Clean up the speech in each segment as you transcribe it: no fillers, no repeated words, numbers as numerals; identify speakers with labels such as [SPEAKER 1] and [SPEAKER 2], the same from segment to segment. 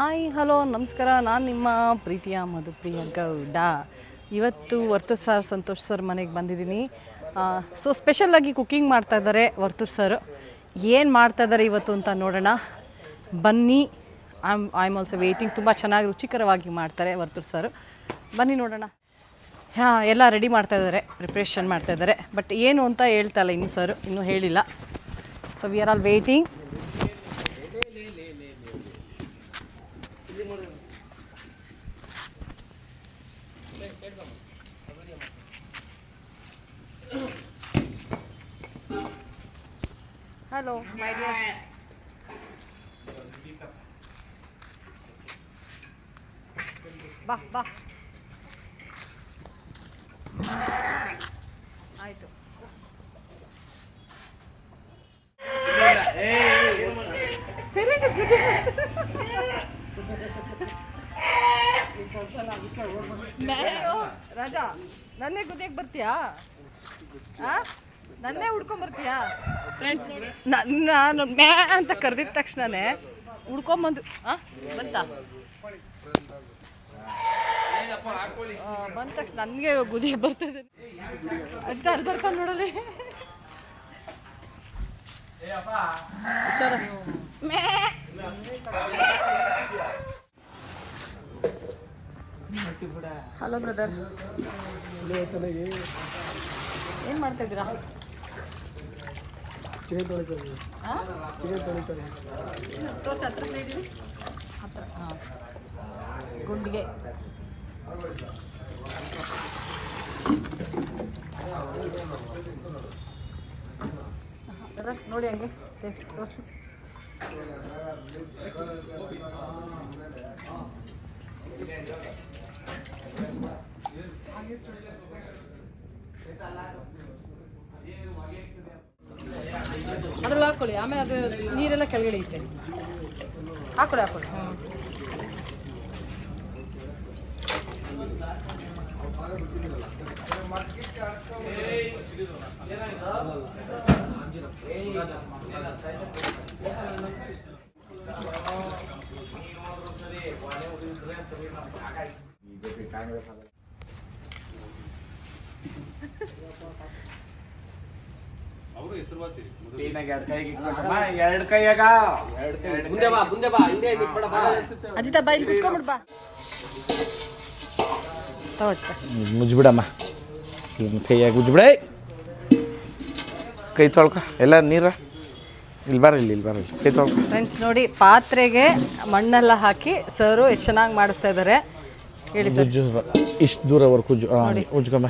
[SPEAKER 1] Hi hello ನಮಸ್ಕಾರ. ನಾನು ನಿಮ್ಮ ಪ್ರೀತಿಯ ಮಧುಪ್ರಿಯ ಗೌಡ. ಇವತ್ತು ವರ್ತೂರ್ ಸರ್ ಸಂತೋಷ್ ಸರ್ ಮನೆಗೆ ಬಂದಿದ್ದೀನಿ. ಸೊ ಸ್ಪೆಷಲಾಗಿ ಕುಕ್ಕಿಂಗ್ ಮಾಡ್ತಾಯಿದ್ದಾರೆ ವರ್ತೂರ್ ಸರ್. ಏನು ಮಾಡ್ತಾಯಿದ್ದಾರೆ ಇವತ್ತು ಅಂತ ನೋಡೋಣ ಬನ್ನಿ. I am also waiting. ತುಂಬ ಚೆನ್ನಾಗಿ ರುಚಿಕರವಾಗಿ ಮಾಡ್ತಾರೆ ವರ್ತೂರ್ ಸರ್. ಬನ್ನಿ ನೋಡೋಣ. ಎಲ್ಲ ರೆಡಿ ಮಾಡ್ತಾಯಿದ್ದಾರೆ, ಪ್ರಿಪ್ರೇಷನ್ ಮಾಡ್ತಾಯಿದ್ದಾರೆ. ಬಟ್ ಏನು ಅಂತ ಹೇಳ್ತಾ ಇಲ್ಲ ಇನ್ನೂ ಸರ್, ಇನ್ನೂ ಹೇಳಿಲ್ಲ. So we are all waiting. Hello, my dear. ಬಾ ಆಯಿತು. ರಾಜಾ, ನನ್ನೇ ಗುದ್ಯಕ್ಕೆ ಬರ್ತೀಯಾ? ನನ್ನೇ ಹುಡ್ಕೊಂಬರ್ತೀಯಾ? ಫ್ರೆಂಡ್ಸ್, ನಾನು ಮ್ಯಾ ಅಂತ ಕರೆದಿದ್ದ ತಕ್ಷಣನೇ ಹುಡ್ಕೊಂಬಂದು ಬಂತ ಬಂದ ತಕ್ಷಣ ನನಗೆ ಗುದಿಗೆ ಬರ್ತದೆ. ಅಜ್ಜ ಅಲ್ಲಿ ಬರ್ತಾನೆ ನೋಡಲಿ. ಹಲೋ ಬ್ರದರ್, ಏನು ಮಾಡ್ತಾ ಇದ್ದೀರಾ? ತೋರ್ಸಿ ಹತ್ರ ಇದ್ದೀವಿ. ಹತ್ರ ಗುಂಡಿಗೆ ನೋಡಿ ಹಂಗೆ ತೋರಿಸಿ. ಅದ್ರಲ್ಲಿ ಹಾಕೊಳ್ಳಿ, ಆಮೇಲೆ ಅದು ನೀರೆಲ್ಲ ಕೆಳಗಡೆ ಐತೆ. ಹಾಕೊಳ್ಳಿ. ಅಜಿತ ಬಾ, ಇಲ್ಲಿ ಕುತ್ಕೊಂಡ್ಬಿಡ್ ಬಾ.
[SPEAKER 2] ಮುಜ್ಬಿಡಮ್ಮ, ಕೈಯಾಗ ಉಜ್ಬಿಡ, ಕೈ ತೊಳ್ಕ. ಎಲ್ಲ ನೀರ ಇಲ್ಲಿ ಬರಲಿ ಕೈ ತೊಳ್ಕ.
[SPEAKER 1] ಫ್ರೆಂಡ್ಸ್ ನೋಡಿ, ಪಾತ್ರೆಗೆ ಮಣ್ಣೆಲ್ಲ ಹಾಕಿ ಸರು ಎಷ್ಟು ಚೆನ್ನಾಗಿ ಮಾಡಿಸ್ತಾ ಇದ್ದಾರೆ ಹೇಳಿ ಸರ್.
[SPEAKER 2] ಇಷ್ಟು ದೂರವರೆಗೂ ಉಜ್ಕೊಂಬ.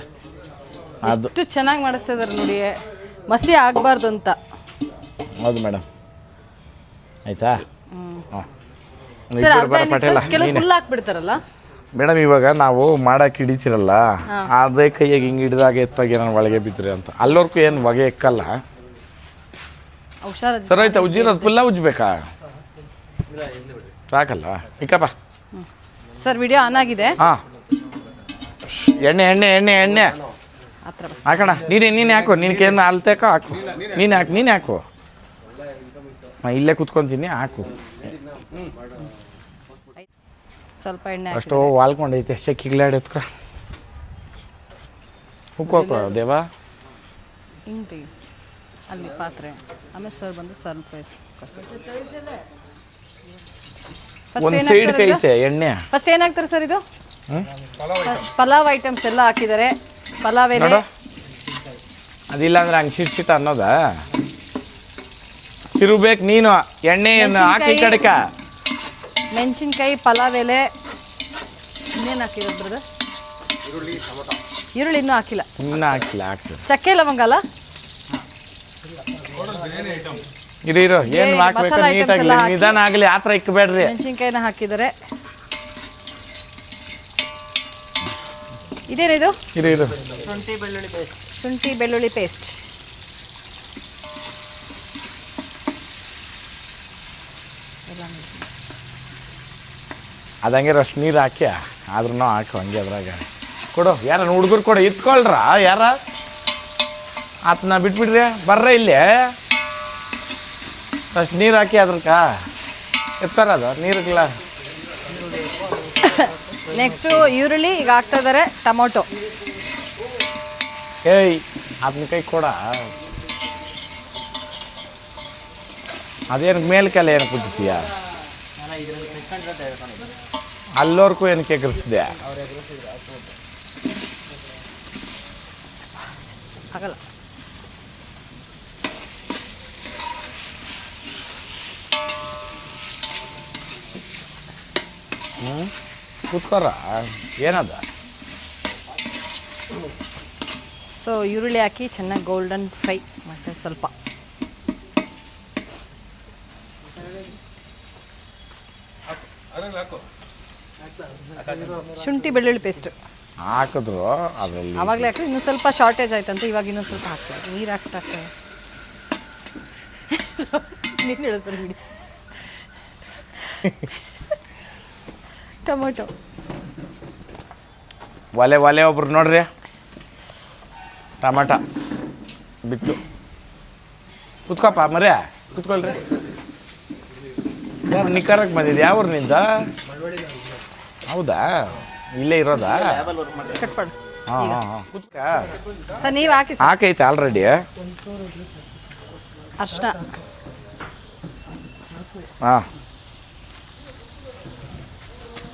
[SPEAKER 1] ಎಷ್ಟು ಚೆನ್ನಾಗಿ ಮಾಡಿಸ್ತಾ ಇದ್ದಾರೆ ನೋಡಿ, ಮಸಿ ಆಗಬಾರ್ದು ಅಂತ.
[SPEAKER 2] ಹೌದು ಮೇಡಮ್, ಆಯ್ತಾ?
[SPEAKER 1] ಕೆಲವು ಫುಲ್ ಹಾಕ್ಬಿಡ್ತಾರಲ್ಲ
[SPEAKER 2] ಮೇಡಮ್. ಇವಾಗ ನಾವು ಮಾಡಕ್ಕೆ ಹಿಡಿತಿರಲ್ಲ, ಅದೇ ಕೈಯಾಗ ಹಿಂಗೆ ಹಿಡಿದಾಗ ಎತ್ತಾಗ ನಾನು ಒಳಗೆ ಬಿದ್ದರೆ ಅಂತ ಅಲ್ಲವರೆಗೂ ಏನು ಹೊಗೆ ಎಕ್ಕಲ್ಲ. ಸರ್ ಆಯ್ತಾ? ಉಜ್ಜಿರೋದು ಫುಲ್ಲ ಉಜ್ಬೇಕಾ? ಸಾಕಲ್ಲ, ಇಕ್ಕಪ್ಪ.
[SPEAKER 1] ಸರ್ ವಿಡಿಯೋ ಆನ್ ಆಗಿದೆ.
[SPEAKER 2] ಹಾಂ, ಎಣ್ಣೆ ಹಾಕೋಣ. ನೀನು ಹಾಕು, ನಿನಗೇನು ಅಲ್ತೇಕೋ ಹಾಕು. ನೀನು ಹಾಕು. ಇಲ್ಲೇ ಕುತ್ಕೊತೀನಿ, ಹಾಕು.
[SPEAKER 1] ಸ್ವಲ್ಪ ಎಣ್ಣೆ
[SPEAKER 2] ಅಷ್ಟು ವಾಲ್ಕೊಂಡೈತೆ, ಸೆಕ್ಕಿಗ್ಲಾಡಿ ಎತ್ಕೊ. ಹುಕ್ಕೋಕೋ ದೇವಾ.
[SPEAKER 1] ಹಿಂಗೆ ಅಲ್ಲಿ ಪಾತ್ರೆ. ಆಮೇಲೆ ಸರ್ ಬಂದು ಸ್ವಲ್ಪ
[SPEAKER 2] ಒಂದು ಸೈಡ್ ಕೈತೆ ಎಣ್ಣೆ.
[SPEAKER 1] ಫಸ್ಟ್ ಏನಾಗ್ತಾರೆ ಸರ್? ಇದು ಪಲಾವ್ ಐಟಮ್ಸ್ ಎಲ್ಲ ಹಾಕಿದ್ದಾರೆ. ಪಲಾವ್ ಎಲೆ
[SPEAKER 2] ಅದಿಲ್ಲ ಅಂದ್ರೆ ಹಂಗೆ ಸಿಟ್ ಅನ್ನೋದಾ? ತಿರುಬೇಕು ನೀನು. ಎಣ್ಣೆಯನ್ನು ಹಾಕಿ ಕಡಕ.
[SPEAKER 1] ಮೆಣಸಿನ್ಕಾಯಿ, ಪಲಾವ್ ಎಲೆ, ಇನ್ನೇನು ಹಾಕಿರೋದು ಬ್ರದರ್? ಈರುಳ್ಳಿ ಇನ್ನೂ ಹಾಕಿಲ್ಲ.
[SPEAKER 2] ಹಾಕ್ತೀವಿ.
[SPEAKER 1] ಚಕ್ಕೆ ಲವಂಗ ಅಲ್ಲ?
[SPEAKER 2] ಇರು ಏನು ಹಾಕ್ಬೇಕು ನೀಟಾಗಿ, ನಿಧಾನ ಆಗಲಿ, ಆ ಥರ ಇಕ್ಕಬೇಡ್ರಿ.
[SPEAKER 1] ಮೆಣಸಿನ್ಕಾಯಿನ ಹಾಕಿದ್ದಾರೆ. ಇದೇನಿದು?
[SPEAKER 2] ಇರು
[SPEAKER 1] ಶುಂಠಿ ಬೆಳ್ಳುಳ್ಳಿ ಪೇಸ್ಟ್.
[SPEAKER 2] ಅದಂಗೆ ಅಷ್ಟು ನೀರು ಹಾಕಿ ಆದ್ರೂ ಹಾಕು ಹಂಗೆ ಅದ್ರಾಗ ಕೊಡು. ಯಾರ ಹುಡುಗರು ಕೊಡು, ಇತ್ಕೊಳ್ರ ಯಾರ ಆತನ ಬಿಟ್ಬಿಡ್ರಿ, ಬರ್ರ ಇಲ್ಲಿ ಅಷ್ಟು ನೀರು ಹಾಕಿ ಅದ್ರಕ್ಕ ಎತ್ತಾರ ಅದು ನೀರಿಗಿಲ್ಲ
[SPEAKER 1] ನೆಕ್ಸ್ಟು ಈರುಳ್ಳಿ ಈಗ ಹಾಕ್ತಾ ಇದ್ದಾರೆ, ಟೊಮೊಟೊ.
[SPEAKER 2] ಏಯ್ ಅದನ್ನ ಕೈ ಕೊಡ. ಅದೇನು ಮೇಲ್ಕೆಲ್ಲ ಏನು ಕೂತಿದ್ದೀಯ? ಅಲ್ಲೋರ್ಗೂ ಏನಕ್ಕೆ ಎಗರಿಸಿದೆ?
[SPEAKER 1] ಆಗಲ್ಲ.
[SPEAKER 2] ಕೂತ್ಕೊರ ಏನದ?
[SPEAKER 1] ಸೊ ಈರುಳ್ಳಿ ಹಾಕಿ ಚೆನ್ನಾಗಿ ಗೋಲ್ಡನ್ ಫ್ರೈ ಮಾಡ್ತಾರೆ ಸ್ವಲ್ಪ. ಶುಂಠಿ ಬೆಳ್ಳುಳ್ಳಿ ಪೇಸ್ಟ್
[SPEAKER 2] ಹಾಕಿದ್ರು ಅದರಲ್ಲಿ
[SPEAKER 1] ಆವಾಗಲೇ ಹಾಕಿ. ಇನ್ನೂ ಸ್ವಲ್ಪ ಶಾರ್ಟೇಜ್ ಆಯ್ತಂತ ಇವಾಗ ಇನ್ನೊಂದು ಸ್ವಲ್ಪ ಹಾಕ್ತಾರೆ. ನೀರು ಹಾಕ್ತಾರೆ. ನೀನು ಹೇಳ್ತಾರೆ ಬಿಡಿ. ಟೊಮೊಟೊ
[SPEAKER 2] ಒಲೆ ಒಬ್ರು ನೋಡ್ರಿ, ಟಮಾಟ ಬಿತ್ತು. ಕುತ್ಕೊಪ್ಪ ಮರ್ಯ, ಕುತ್ಕೊಳ್ರಿ. ಯಾರು ನಿಖರಕ್ಕೆ ಬಂದಿದ್ದು? ಯಾವ ಊರಿನಿಂದ? ಹೌದಾ, ಇಲ್ಲೇ ಇರೋದಾ?
[SPEAKER 1] ಕಟ್ಪಾಡು.
[SPEAKER 2] ಹಾಂ ಹಾಂ ಹಾಂ ಕುತ್ಕ.
[SPEAKER 1] ಸರ್ ನೀವು ಹಾಕಿ.
[SPEAKER 2] ಹಾಕೈತೆ ಆಲ್ರೆಡಿ.
[SPEAKER 1] ಅರ್ಶಿನ.
[SPEAKER 2] ಹಾಂ.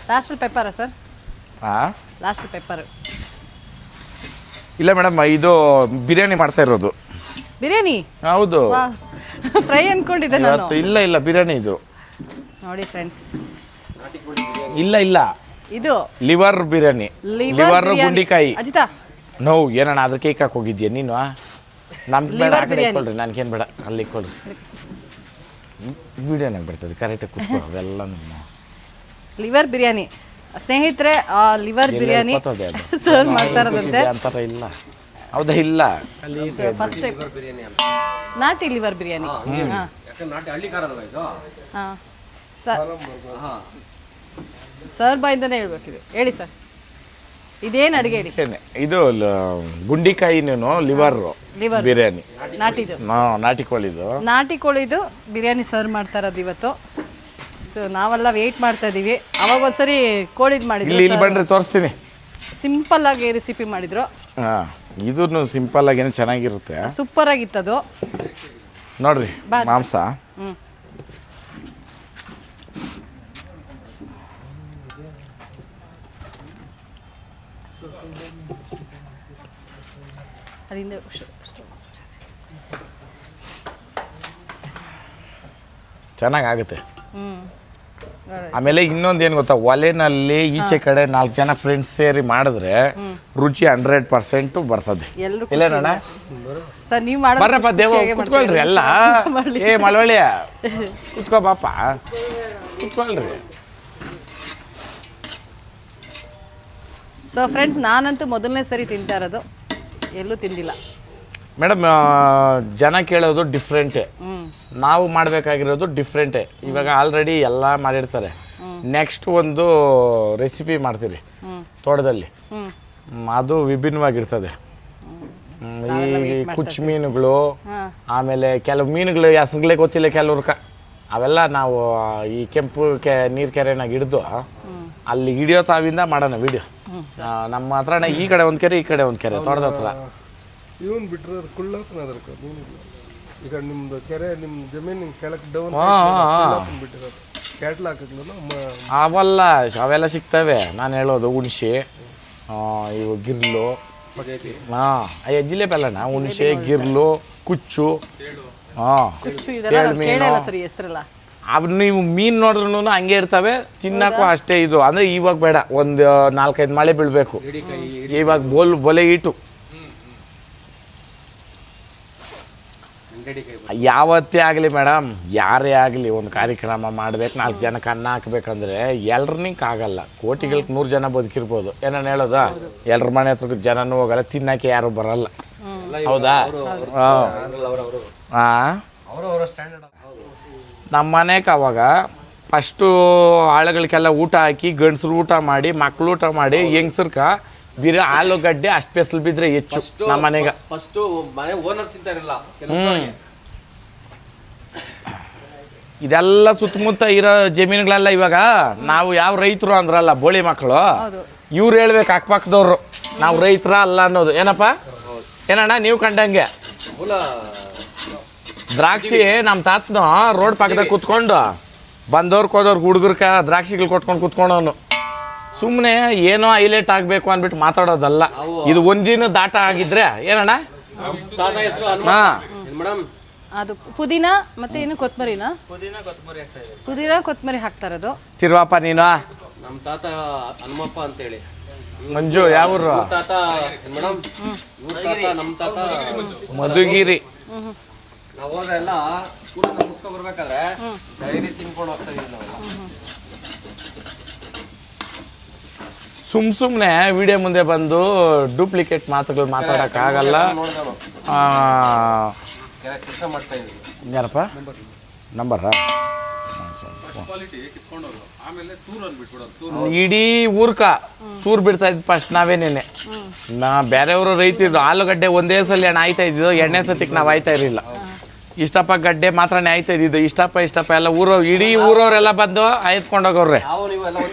[SPEAKER 1] ಲಾಸ್ಟಲ್ಲಿ ಪೆಪ್ಪರಾ ಸರ್?
[SPEAKER 2] ಹಾಂ,
[SPEAKER 1] ಲಾಸ್ಟ್ ಪೆಪ್ಪರ್.
[SPEAKER 2] ಇಲ್ಲ ಮೇಡಮ್, ಇದು ಬಿರಿಯಾನಿ ಮಾಡ್ತಾ ಇರೋದು.
[SPEAKER 1] ಬಿರಿಯಾನಿ?
[SPEAKER 2] ಹೌದು.
[SPEAKER 1] ಫ್ರೈ ಅನ್ಕೊಂಡಿದ್ದೆ ನಾನು.
[SPEAKER 2] ಇವತ್ತು ಇಲ್ಲ ಬಿರಿಯಾನಿ ಇದು.
[SPEAKER 1] ನೋಡಿ ಫ್ರೆಂಡ್ಸ್,
[SPEAKER 2] ಇಲ್ಲ
[SPEAKER 1] ಇದು
[SPEAKER 2] ಲಿವರ್ ಬಿರಿಯಾನಿ. ಲಿವರ್ ಗುಂಡಿಕಾಯಿ.
[SPEAKER 1] ಅಜಿತಾ
[SPEAKER 2] ನೋವು ಏನಣ್ಣ ಅದ್ರ ಕೇಕ್ ಹಾಕಿ ಹೋಗಿದ್ಯಾ ನೀನು? ನಮ್ಗೆ ಬೇಡ, ಆ ಕಡೆ
[SPEAKER 1] ಬಿರಿಯಾನಿ.
[SPEAKER 2] ಇಟ್ಕೊಳ್ರಿ, ನನಗೇನು ಬೇಡ, ಅಲ್ಲಿ ಇಟ್ಕೊಳ್ರಿ. ವಿಡಿಯೋನಾಗ ಬರ್ತದೆ, ಕರೆಕ್ಟಾಗಿ ಕೂತ್ಕೊ. ಅವೆಲ್ಲ ನಮ್ಮ
[SPEAKER 1] ಲಿವರ್ ಬಿರಿಯಾನಿ ಸ್ನೇಹಿತರೆ. ಲಿವರ್ ಬಿರಿಯಾನಿ ಸರ್ವ್ ಮಾಡ್ತಾ ಇರೋದಂತೆ.
[SPEAKER 2] ಅಂತಾರ ಇಲ್ಲ? ಹೌದಾ? ಇಲ್ಲ,
[SPEAKER 1] ಫಸ್ಟ್ ಟೈಮ್ ನಾಟಿ ಲಿವರ್ ಬಿರಿಯಾನಿ. ಹಾಂ ಸರ್ ಬಾಯಿಂದನೇ ಹೇಳ್ಬೇಕಿದೆ. ಹೇಳಿ ಸರ್, ಇದೇನು ಅಡುಗೆ ಹೇಳಿ.
[SPEAKER 2] ಇದು ಗುಂಡಿಕಾಯಿ ಲಿವರ್ ಬಿರಿಯಾನಿ.
[SPEAKER 1] ನಾಟಿದು?
[SPEAKER 2] ನಾಟಿ ಕೋಳಿದು.
[SPEAKER 1] ನಾಟಿ ಕೋಳಿದು ಬಿರಿಯಾನಿ ಸರ್ವ್ ಮಾಡ್ತಾ ಇರೋದು ಇವತ್ತು. ಸೊ ನಾವೆಲ್ಲ ವೆಯ್ಟ್ ಮಾಡ್ತಾ ಇದ್ದೀವಿ. ಅವಾಗ ಒಂದ್ಸರಿ ಕೋಳಿದು ಮಾಡಿದ್ರು,
[SPEAKER 2] ಇಲ್ಲಿ ಬನ್ರಿ ತೋರಿಸ್ತೀನಿ.
[SPEAKER 1] ಸಿಂಪಲ್ ಆಗಿ ರೆಸಿಪಿ ಮಾಡಿದ್ರು.
[SPEAKER 2] ಹಾಂ, ಇದೂ ಸಿಂಪಲ್ ಆಗಿ ಚೆನ್ನಾಗಿರುತ್ತೆ.
[SPEAKER 1] ಸೂಪರ್ ಆಗಿತ್ತದು.
[SPEAKER 2] ನೋಡ್ರಿ ಮಾಂಸ.
[SPEAKER 1] ಹ್ಞೂ, ಅಲ್ಲಿಂದ
[SPEAKER 2] ಚೆನ್ನಾಗಾಗುತ್ತೆ.
[SPEAKER 1] ಹ್ಞೂ.
[SPEAKER 2] ಆಮೇಲೆ ಇನ್ನೊಂದು ಏನು ಗೊತ್ತಾ, ಒಲೆನಲ್ಲಿ ಈಚೆ ಕಡೆ 4 ಜನ ಫ್ರೆಂಡ್ಸ್ ಸೇರಿ ಮಾಡಿದ್ರೆ ರುಚಿ 100% ಬರ್ತದೆ.
[SPEAKER 1] ಎಲ್ಲರೂ
[SPEAKER 2] ಇಲ್ಲೇನಣ್ಣ?
[SPEAKER 1] ಸರ್ ನೀವು
[SPEAKER 2] ಬರ್ರಪ್ಪ ದೇವ, ಕುತ್ಕೊಳ್ರಿ ಎಲ್ಲ. ಏ ಮಳವಳ್ಳಿಯ, ಕುತ್ಕೋ ಬಾಪ, ಕುತ್ಕೊಳ್ರಿ.
[SPEAKER 1] ಸೊ ಫ್ರೆಂಡ್ಸ್, ನಾನಂತೂ ಮೊದಲನೇ ಸರಿ ತಿಂತಾ ಇರೋದು, ಎಲ್ಲೂ ತಿಂದಿಲ್ಲ.
[SPEAKER 2] ಮೇಡಮ್, ಜನ ಕೇಳೋದು ಡಿಫ್ರೆಂಟೇ, ನಾವು ಮಾಡಬೇಕಾಗಿರೋದು ಡಿಫ್ರೆಂಟೇ. ಇವಾಗ ಆಲ್ರೆಡಿ ಎಲ್ಲ ಮಾಡಿರ್ತಾರೆ. ನೆಕ್ಸ್ಟ್ ಒಂದು ರೆಸಿಪಿ ಮಾಡ್ತೀರಿ ತೋಟದಲ್ಲಿ, ಅದು ವಿಭಿನ್ನವಾಗಿರ್ತದೆ. ಈ ಕುಚ್ಚು ಮೀನುಗಳು, ಆಮೇಲೆ ಕೆಲವು ಮೀನುಗಳು ಹೆಸರುಗಳೇ ಗೊತ್ತಿಲ್ಲ ಕೆಲವ್ರಕ. ಅವೆಲ್ಲ ನಾವು ಈ ಕೆಂಪು ನೀರು ಕೆರೆನಾಗ ಹಿಡಿದು ಅಲ್ಲಿ ಹಿಡಿಯೋ ತಾವಿಂದ ಮಾಡೋಣ ವಿಡಿಯೋ. ನಮ್ಮ ಹತ್ರನೇ ಈ ಕಡೆ ಒಂದು ಕೆರೆ, ಈ ಕಡೆ ಒಂದು ಕೆರೆ, ತೋಟದ ಹತ್ರ.
[SPEAKER 3] ಇವನ್ ಬಿಟ್ರೆ ಈಗ ನಿಮ್ದು ಕೆರೆ, ನಿಮ್ಮ ಜಮೀನು ಕೆಳಕ್ಕೆ ಡೌನ್ ಬಿಟ್ಟಿರೋದು ಕ್ಯಾಟ್ಲ್ ಹಾಕಕ್ಲ
[SPEAKER 2] ಅವೆಲ್ಲ ಸಿಗ್ತವೆ. ನಾನು ಹೇಳೋದು ಹುಣಸೆ, ಇವು ಗಿರ್ಲು. ಹಾಂ, ಜಿಲೇಬಿ ಅಲ್ಲಣ್ಣ, ಹುಣಸೆ, ಗಿರ್ಲು, ಕುಚ್ಚು. ಹಾಂ,
[SPEAKER 1] ಸರಿ ಹೆಸರಲ್ಲ.
[SPEAKER 2] ಅವ್ ನೀವು ಮೀನು ನೋಡ್ರೂ ಹಂಗೆ ಇರ್ತವೆ, ತಿನ್ನಕ್ಕೂ ಅಷ್ಟೇ. ಇದು ಅಂದರೆ ಇವಾಗ ಬೇಡ, ಒಂದು 4-5 ಮಳೆ ಬೀಳಬೇಕು. ಇವಾಗ ಬೊಲೆ ಇಟ್ಟು ಯಾವತ್ತೇ ಆಗಲಿ ಮೇಡಮ್, ಯಾರೇ ಆಗಲಿ ಒಂದು ಕಾರ್ಯಕ್ರಮ ಮಾಡ್ಬೇಕು, 4 ಜನಕ್ಕೆ ಅನ್ನ ಹಾಕ್ಬೇಕಂದ್ರೆ ಎಲ್ರನಿಂಕ್ ಆಗಲ್ಲ. ಕೋಟಿಗಳಿಗೆ 100 ಜನ ಬದುಕಿರ್ಬೋದು. ಏನಾನು ಹೇಳೋದಾ? ಎಲ್ರ ಮನೆ ಹತ್ರ ಜನನೂ ಹೋಗಲ್ಲ, ತಿನ್ನಕ್ಕೆ ಯಾರು ಬರಲ್ಲ. ಹೌದಾ? ಹಾಂ, ನಮ್ಮ ಮನೆಗೆ ಅವಾಗ ಫಸ್ಟು ಆಳುಗಳಿಗೆಲ್ಲ ಊಟ ಹಾಕಿ, ಗಂಡಸ್ರು ಊಟ ಮಾಡಿ, ಮಕ್ಳು ಊಟ ಮಾಡಿ, ಹೆಂಗಸ್ರಕ ಬಿರಿ ಆಲೂಗಡ್ಡೆ ಅಷ್ಟು ಪೆಸಲು ಬಿದ್ದರೆ ಹೆಚ್ಚು. ನಮ್ಮ ಮನೆಗೆ ಇದೆಲ್ಲ ಸುತ್ತಮುತ್ತ ಇರೋ ಜಮೀನುಗಳೆಲ್ಲ ಇವಾಗ ನಾವು ಯಾವ ರೈತರು ಅಂದ್ರಲ್ಲ ಬೋಳಿ ಮಕ್ಕಳು,
[SPEAKER 1] ಹೌದು.
[SPEAKER 2] ಇವ್ರು ಹೇಳ್ಬೇಕು ಅಕ್ಕಪಕ್ಕದವ್ರು ನಾವು ರೈತರ ಅಲ್ಲ ಅನ್ನೋದು. ಏನಪ್ಪ ಏನಣ್ಣ ನೀವು ಕಂಡಂಗೆ ದ್ರಾಕ್ಷಿ ನಮ್ಮ ತಾತನು ರೋಡ್ ಪಕ್ಕದಾಗ ಕೂತ್ಕೊಂಡು ಬಂದವ್ರಿಗೆ ಹೋದವ್ರಿಗೆ ಹುಡುಗರ್ಕ ದ್ರಾಕ್ಷಿಗಳು ಕೊಟ್ಕೊಂಡು ಕೂತ್ಕೊಂಡವನು. ಸುಮ್ಮನೆ ಏನೋ ಹೈಲೈಟ್ ಆಗಬೇಕು ಅಂದ್ಬಿಟ್ಟು ಮಾತಾಡೋದಲ್ಲ. ಇದು ಒಂದಿನ ದಾಟ ಆಗಿದ್ರೆ ಏನಣ್ಣ
[SPEAKER 4] ಮೇಡಮ್
[SPEAKER 1] ಅದು ಪುದೀನ ಮತ್ತೆ ಏನು ಕೊತ್ತಂಬರಿನಾ? ಪುದೀನ ಕೊತ್ತಂಬರಿ ಹಾಕ್ತಾ ಇರೋದು.
[SPEAKER 2] ತಿರುವಪ್ಪ ನೀನು
[SPEAKER 4] ನಮ್ಮ ತಾತ ಹನುಮಪ್ಪ ಅಂತೇಳಿ.
[SPEAKER 2] ಮಂಜು ಯಾವೂರು?
[SPEAKER 4] ತಾತ ಮೇಡಮ್ ಇವ್ರ ತಾತ ನಮ್ಮ ತಾತ
[SPEAKER 2] ಮಧುಗಿರಿ.
[SPEAKER 4] ನಾವು ಹೋದ್ರೆಲ್ಲ ಸ್ಕೂಲಿಂದ ಮುಗಿಸ್ಕೊ ಬರ್ಬೇಕಾದ್ರೆ ಡೈರಿ ತಿನ್ಕೊಂಡು ಹೋಗ್ತಾ ಇದೀವಿ ನಾವೆಲ್ಲ.
[SPEAKER 2] ಸುಮ್ಮನೆ ವಿಡಿಯೋ ಮುಂದೆ ಬಂದು ಡೂಪ್ಲಿಕೇಟ್ ಮಾತುಗಳು ಮಾತಾಡೋಕ್ಕಾಗಲ್ಲ.
[SPEAKER 4] ಕೆಲಸ ಮಾಡ್ತಾ ಇದೀವಿ.
[SPEAKER 2] ಯಾರಪ್ಪ ನಂಬರಾ? ಇಡೀ ಊರ್ಕ ಸೂರು ಬಿಡ್ತಾ ಇದ್ದು ಫಸ್ಟ್ ನಾವೇನೇನೆ. ಬೇರೆಯವರು ರೈತರು ಆಲೂಗಡ್ಡೆ ಒಂದೇ ಸಲ ಆಯ್ತಾ ಇದ್ದಿದ್ದು, ಎಣ್ಣೆ ಸತಿಗೆ ನಾವು ಆಯ್ತಾ ಇರಲಿಲ್ಲ. ಇಷ್ಟಪ್ಪ ಗಡ್ಡೆ ಮಾತ್ರನೇ ಆಯ್ತಾ ಇದ್ದಿದ್ದು. ಇಷ್ಟಪ್ಪ ಎಲ್ಲ ಇಡೀ ಊರವರೆಲ್ಲ ಬಂದು ಆಯ್ತ್ಕೊಂಡೋಗವ್ರೆ.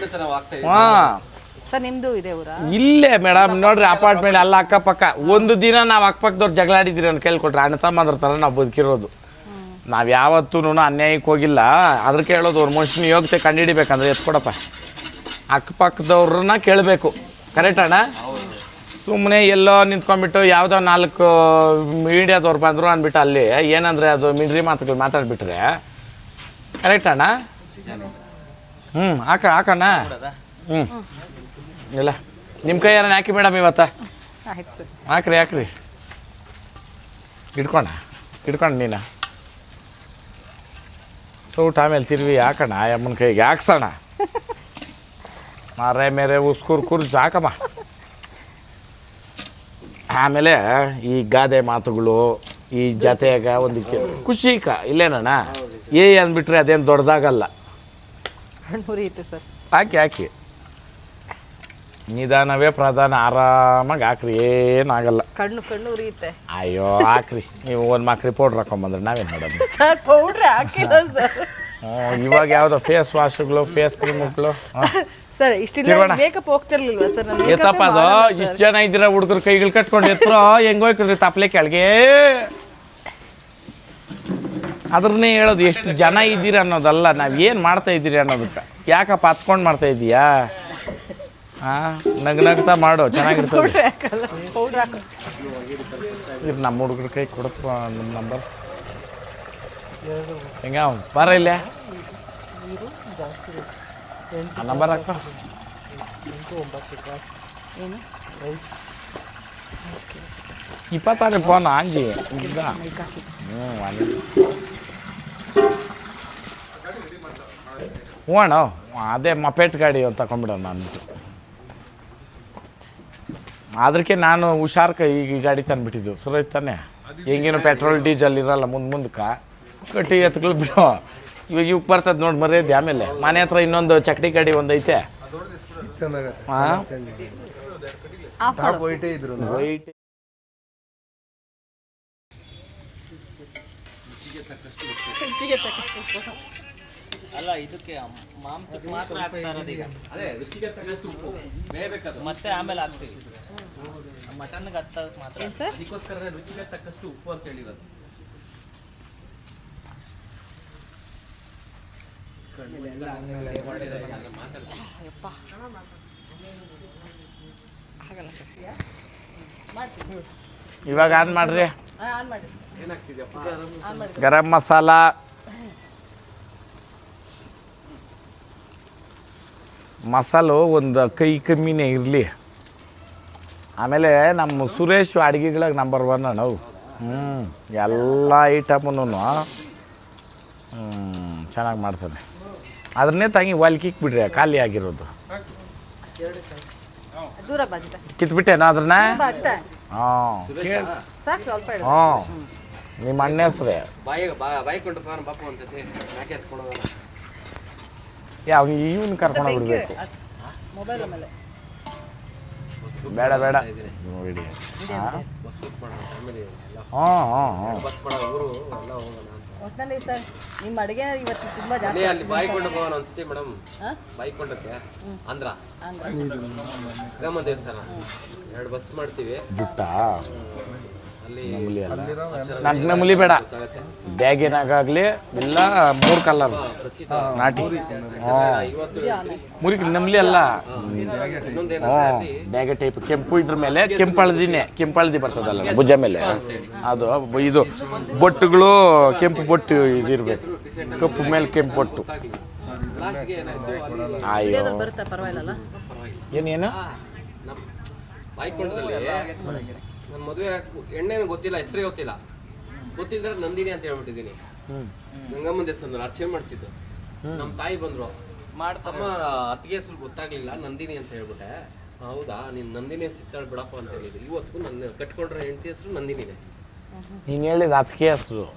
[SPEAKER 2] ಹಾಂ
[SPEAKER 1] ಸರ್ ನಿಮ್ದು ಇದೆ ಊರ?
[SPEAKER 2] ಇಲ್ಲೇ ಮೇಡಮ್ ನೋಡ್ರಿ, ಅಪಾರ್ಟ್ಮೆಂಟ್ ಎಲ್ಲ ಅಕ್ಕಪಕ್ಕ. ಒಂದು ದಿನ ನಾವು ಅಕ್ಕಪಕ್ಕದವ್ರು ಜಗಳಾಡಿದ್ದೀರಿ ಅಂತ ಕೇಳ್ಕೊಟ್ರೆ ಅಣ್ಣ ತಮ್ಮಂದ್ರ ಥರ ನಾವು ಬದುಕಿರೋದು. ನಾವು ಯಾವತ್ತೂ ಅನ್ಯಾಯಕ್ಕೆ ಹೋಗಿಲ್ಲ. ಅದ್ರ ಕೇಳೋದು ಅವ್ರ ಮನುಷ್ಯನ ಯೋಗ್ಯತೆ ಕಂಡುಹಿಡಿಬೇಕಂದ್ರೆ ಎತ್ಕೊಡಪ್ಪ, ಅಕ್ಕಪಕ್ಕದವ್ರನ್ನ ಕೇಳಬೇಕು. ಕರೆಕ್ಟ್ ಅಣ್ಣ? ಸುಮ್ಮನೆ ಎಲ್ಲೋ ನಿಂತ್ಕೊಂಡ್ಬಿಟ್ಟು ಯಾವುದೋ 4 ಮೀಡಿಯಾದವ್ರು ಬಂದರು ಅಂದ್ಬಿಟ್ಟು ಅಲ್ಲಿ ಏನಂದರೆ ಅದು ಮಿಂಡ್ರಿ ಮಾತುಗಳು ಮಾತಾಡ್ಬಿಟ್ರೆ ಕರೆಕ್ಟ್ ಅಣ್ಣ? ಹಾಕಣ್ಣ. ಇಲ್ಲ ನಿಮ್ಮ ಕೈ ಯಾರನ್ನ ಹಾಕಿ ಮೇಡಮ್ ಇವತ್ತ? ಹಾಕ್ರಿ ಇಟ್ಕೊಂಡು ನೀನು ಸೌಟ್ ಆಮೇಲೆ ತಿರುವಿ ಹಾಕೋಣ. ಅಮ್ಮನ ಕೈಗೆ ಹಾಕ್ಸೋಣ. ಮಾರೇ ಮೇರೆ ಉಸ್ಕೂರು ಹಾಕಮ್ಮ. ಆಮೇಲೆ ಈ ಗಾದೆ ಮಾತುಗಳು ಈ ಜತೆಯಾಗ ಒಂದು ಖುಷಿಕ ಇಲ್ಲೇನಣ್ಣ ಅಂದ್ಬಿಟ್ರೆ ಅದೇನು ದೊಡ್ಡದಾಗಲ್ಲ.
[SPEAKER 1] ಸರ್
[SPEAKER 2] ಹಾಕಿ ನಿಧಾನವೇ ಪ್ರಧಾನ. ಆರಾಮಾಗಿ ಹಾಕ್ರಿ, ಏನಾಗಲ್ಲ.
[SPEAKER 1] ಕಣ್ಣು ಉರಿಯುತ್ತೆ.
[SPEAKER 2] ಅಯ್ಯೋ ಹಾಕ್ರಿ. ನೀವು ಒಂದು ಮಾಕ್ರಿ ಪೌಡ್ರ್ ಹಾಕೊಂಬಂದ್ರೆ ನಾವೇನು ಮಾಡೋದು
[SPEAKER 1] ಸರ್? ಪೌಡ್ರ್ ಹಾಕಿಲ್ಲ ಸರ್.
[SPEAKER 2] ಇವಾಗ ಯಾವುದೋ ಫೇಸ್ ವಾಶ್ಗಳು ಫೇಸ್ ಕ್ರೀಮ್ಗಳು
[SPEAKER 1] ಸರ್ ಇಷ್ಟಿಲ್ಲ ಮೇಕಪ್ ಹೋಗ್ತಿರ್ಲಿಲ್ವಾ ಸರ್?
[SPEAKER 2] ಎತ್ತಪ್ಪ ಅದು ಇಷ್ಟು ಜನ ಇದ್ದೀರ ಹುಡುಗರು ಕೈಗಳು ಕಟ್ಕೊಂಡು ಎತ್ತರೋ ಹೆಂಗೋಯ್ಕ್ರಿ ತಪ್ಪಲೆ ಕೆಳಗೆ. ಅದ್ರನ್ನೇ ಹೇಳೋದು ಎಷ್ಟು ಜನ ಇದ್ದೀರ ಅನ್ನೋದಲ್ಲ, ನಾವು ಏನು ಮಾಡ್ತಾ ಇದ್ದೀರಿ ಅನ್ನೋದಕ್ಕೆ. ಯಾಕಪ್ಪ ಹತ್ಕೊಂಡು ಮಾಡ್ತಾ ಇದ್ದೀಯಾ? ನಗ್ತಾ ಮಾಡು, ಚೆನ್ನಾಗಿರ್ತದೆ. ಇದು ನಮ್ಮ ಹುಡುಗರ ಕೈ ಕೊಡಪ್ಪ ನಿಮ್ಮ ನಂಬರ್. ಹೆಂಗ ಬಾರ ಇಲ್ಲೇ ನಂಬರ್ ಹಾಕ. ಇಪ್ಪತ್ತಾರು ಫೋನ್ ಆಂಜಿ. ಹ್ಞೂ ಅಣ್ಣ, ಅದೇ ಮಪೇಟ್ ಗಾಡಿ ಅಂತ ತಗೊಂಡ್ಬಿಡೋಣ ನಾನು. ಅದಕ್ಕೆ ನಾನು ಹುಷಾರ್ಕ ಈ ಗಾಡಿ ತಂದುಬಿಟ್ಟಿದ್ದು. ಸರಿ ತಾನೆ? ಹೆಂಗೇನು ಪೆಟ್ರೋಲ್ ಡೀಸೆಲ್ ಇರಲ್ಲ ಮುಂದಕ್ಕೆ ಕಟ್ಟಿ ಎತ್ಗಳು ಬಿಡು. ಇವಾಗ ಬರ್ತದೆ ನೋಡಿ ಮರ್ಯಾದೆ. ಆಮೇಲೆ ಮನೆ ಹತ್ರ ಇನ್ನೊಂದು ಚಕ್ಡಿ ಗಾಡಿ ಒಂದು ಐತೆ. ವೈಟ್
[SPEAKER 5] ಅಲ್ಲ, ಇದಕ್ಕೆ ಮಾಂಸಕ್ಕೆ ಮಾತ್ರ ಹಾಕ್ತಾ ಇರೋದು ಈಗ.
[SPEAKER 4] ಅದೇ ರುಚಿಗೆ ತಕ್ಕಷ್ಟು ಉಪ್ಪು ಬೇಯಬೇಕದು,
[SPEAKER 5] ಮತ್ತೆ ಆಮೇಲೆ ಹಾಕ್ತೀವಿ. ಮಟನ್ಗೆ ಹತ್ತೋದಕ್ಕೆ ಮಾತ್ರ.
[SPEAKER 4] ಅದಕ್ಕೋಸ್ಕರ ರುಚಿಗೆ ತಕ್ಕಷ್ಟು ಉಪ್ಪು ಅಂತ ಹೇಳಿರೋದು.
[SPEAKER 2] ಇವಾಗ ಆನ್ ಮಾಡ್ರಿ. ಗರಂ ಮಸಾಲ, ಮಸಾಲು ಒಂದು ಕೈ ಕಮ್ಮಿನೇ ಇರಲಿ. ಆಮೇಲೆ ನಮ್ಮ ಸುರೇಶ್ ಅಡುಗೆಗಳಿಗೆ ನಂಬರ್ 1 ನಾವು. ಎಲ್ಲ ಐಟಮನ್ನು ಚೆನ್ನಾಗಿ ಮಾಡ್ತಾನೆ. ಅದನ್ನೇ ತಂಗಿ ಒಲ್ಕಿಕ್ ಬಿಡ್ರಿ, ಖಾಲಿ ಆಗಿರೋದು ಕಿತ್ಬಿಟ್ಟೇನೋ ಅದನ್ನ. ನಿಮ್ಮ ಅಣ್ಣ ಹೆಸ್ರೇ
[SPEAKER 4] ಬಾಯಿಕೊಂಡು ಬಾಪ ಒಂದ್ಸತಿ ಯಾಕೆ ಎತ್ಕೊಡೋದಲ್ಲ.
[SPEAKER 2] ಯಾವ ಇವನು ಕರ್ಕೊಂಡು ಬಿಡ್ಬೇಕು. ಬೇಡ
[SPEAKER 1] ಒಟ್ಟಿನಲ್ಲಿ ಸರ್ ನಿಮ್ಮ ಅಡುಗೆ ಇವತ್ತು ತುಂಬ ಜಾಸ್ತಿ
[SPEAKER 4] ನೀ ಅಲ್ಲಿ ಬಾಯಿಕೊಂಡ ಭವನ ಅನ್ಸುತ್ತೆ ಮೇಡಮ್. ಬಾಯಿಕೊಂಡಕ್ಕೆ ಆಂಧ್ರ ಗಮ್ಮ ದೇವಸ್ಥಾನ 2 ಬಸ್ ಮಾಡ್ತೀವಿ.
[SPEAKER 2] ಜುಟ್ಟ
[SPEAKER 4] ಅಲ್ಲಿ
[SPEAKER 2] ನನಗೆ ನಮೂಲಿ ಬೇಡ, ಬ್ಯಾಗಿನಾಗಲಿ ಇಲ್ಲ 3 ಕಲರ್ ನಾಟಿ. ಮುರಿ ನಮ್ಲಿ ಅಲ್ಲ, ಬ್ಯಾಗೆ ಟೈಪ್ ಕೆಂಪು ಇದ್ರ ಮೇಲೆ ಕೆಂಪು ಹಳದಿ ಬರ್ತದಲ್ಲ ಭುಜ ಮೇಲೆ, ಅದು ಇದು ಬೊಟ್ಟುಗಳು ಕೆಂಪು ಬೊಟ್ಟು ಇದಿರ್ಬೇಕು, ಕಪ್ಪು ಮೇಲೆ ಕೆಂಪು ಬೊಟ್ಟು.
[SPEAKER 4] ಲಾಸ್ಟ್ಗೆ ಏನಾಯ್ತು
[SPEAKER 2] ಅಯ್ಯೋ
[SPEAKER 1] ಬರುತ್ತಾ ಪರವಾಗಿಲ್ಲ.
[SPEAKER 2] ಏನೇನು
[SPEAKER 4] ಬಾಯಿಕೊಂಡದಲ್ಲಿ ನನ್ನ ಮದುವೆ ಎಣ್ಣೆನೂ ಗೊತ್ತಿಲ್ಲ, ಹೆಸರೇ ಗೊತ್ತಿಲ್ಲದ್ರೆ ನಂದಿನಿ ಅಂತ ಹೇಳ್ಬಿಟ್ಟಿದ್ದೀನಿ. ಗಂಗಮ್ಮ ದೇವಸ್ಥಾನ ಅರ್ಚನೆ ಮಾಡಿಸಿದ್ದು. ನಮ್ಮ ತಾಯಿ ಬಂದ್ರು, ಅಮ್ಮ ಅತ್ತಿಗೆ ಹೆಸರು ಗೊತ್ತಾಗ್ಲಿಲ್ಲ ನಂದಿನಿ ಅಂತ ಹೇಳ್ಬಿಟ್ಟೆ. ಹೌದಾ ನೀನ್ ನಂದಿನಿ ಸಿಗ್ತಾಳೆ ಬಿಡಪ್ಪ ಅಂತ ಹೇಳಿದ್ರು. ಇವತ್ತಿಗೂ ನನ್ನ ಕಟ್ಕೊಂಡ್ರೆ ಹೆಂಡತಿ ಹೆಸರು ನಂದಿನಿನೇ.
[SPEAKER 2] ನೀನು ಹೇಳಿದ ಅದಕ್ಕೆ ಹೆಸರು